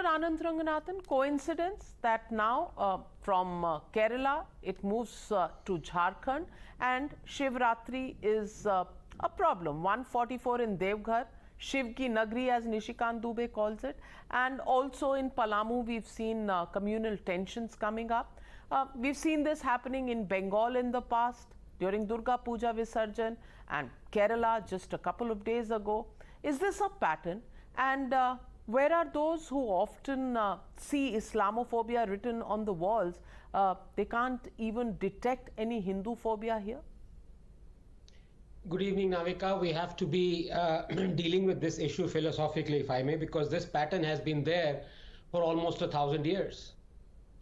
Anand Ranganathan, coincidence that now from Kerala it moves to Jharkhand, and ShivRatri is a problem. 144 in Devghar, Shiv ki Nagri as Nishikant Dubey calls it, and also in Palamu we've seen communal tensions coming up. We've seen this happening in Bengal in the past during DurgaPuja Visarjan, and Kerala just a couple of days ago. Is this a pattern? And where are those who often see Islamophobia written on the walls? They can't even detect any Hindu phobia here? Good evening, Navika. We have to be dealing with this issue philosophically, if I may, because this pattern has been there for almost 1,000 years.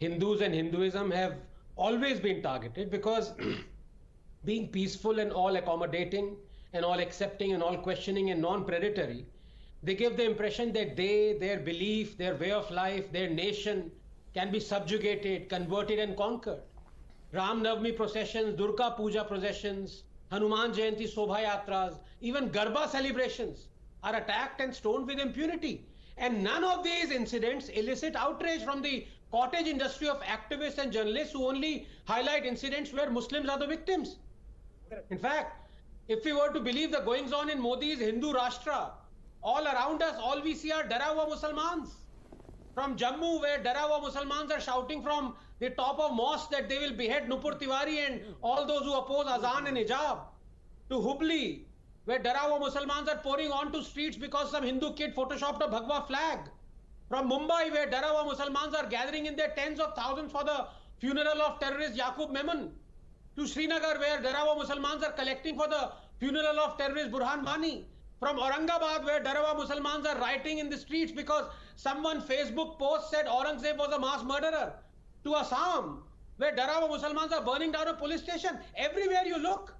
Hindus and Hinduism have always been targeted because being peaceful and all accommodating and all accepting and all questioning and non-predatory, they give the impression that they, their belief, their way of life, their nation can be subjugated, converted and conquered. RamNavami processions, DurgaPuja processions, Hanuman Jayanti Sobha Yatras, even Garba celebrations are attacked and stoned with impunity. And none of these incidents elicit outrage from the cottage industry of activists and journalists who only highlight incidents where Muslims are the victims. In fact, if we were to believe the goings on in Modi's Hindu Rashtra, all around us, all we see are Dara hua Musalmans. From Jammu, where Dara hua Musalmans are shouting from the top of mosque that they will behead Nupur Tiwari and all those who oppose Azan and Hijab, to Hubli, where Dara hua Musalmans are pouring onto streets because some Hindu kid photoshopped a Bhagwa flag. From Mumbai, where Dara hua Musalmans are gathering in their tens of thousands for the funeral of terrorist Yaqub Memon, to Srinagar, where Dara hua Musalmans are collecting for the funeral of terrorist Burhan Wani. From Aurangabad, where Dara hua Musalmans are rioting in the streets because someone Facebook post said Aurangzeb was a mass murderer, to Assam, where Dara hua Musalmans are burning down a police station. Everywhere you look,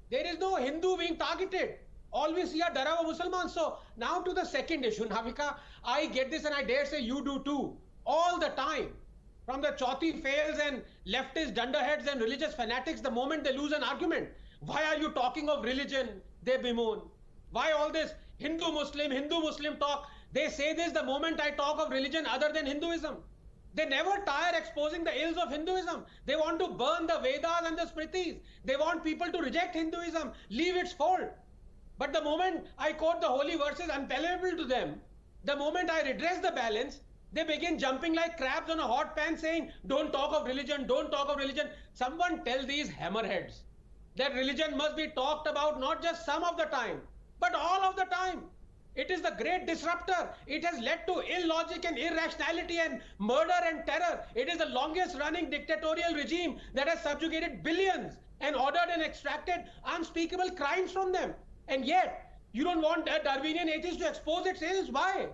there is no Hindu being targeted. All we see are Dara hua Musalmans. So now to the second issue, Navika, I get this and I dare say you do too, all the time. From the Chauthi fails and leftist dunderheads and religious fanatics, the moment they lose an argument, why are you talking of religion? They bemoan. Why all this Hindu-Muslim talk? They say this the moment I talk of religion other than Hinduism. They never tire exposing the ills of Hinduism. They want to burn the Vedas and the Smritis. They want people to reject Hinduism, leave its fold. But the moment I quote the holy verses unpalatable to them, the moment I redress the balance, they begin jumping like crabs on a hot pan saying, don't talk of religion, don't talk of religion. Someone tell these hammerheads that religion must be talked about not just some of the time, but all of the time. It is the great disruptor. It has led to illogic and irrationality and murder and terror. It is the longest running dictatorial regime that has subjugated billions and ordered and extracted unspeakable crimes from them. And yet, you don't want a Darwinian atheist to expose its ills. Why?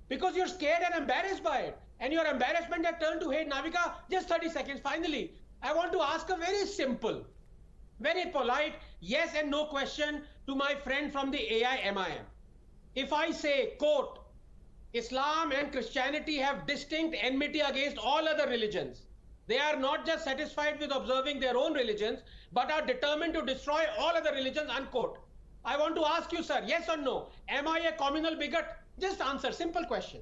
Because you're scared and embarrassed by it. And your embarrassment has turned to hate. Navika, just 30 seconds. Finally, I want to ask a very simple, very polite yes and no question to my friend from the AIMIM. If I say, quote, Islam and Christianity have distinct enmity against all other religions. They are not just satisfied with observing their own religions, but are determined to destroy all other religions, unquote. I want to ask you, sir, yes or no? Am I a communal bigot? Just answer, simple question.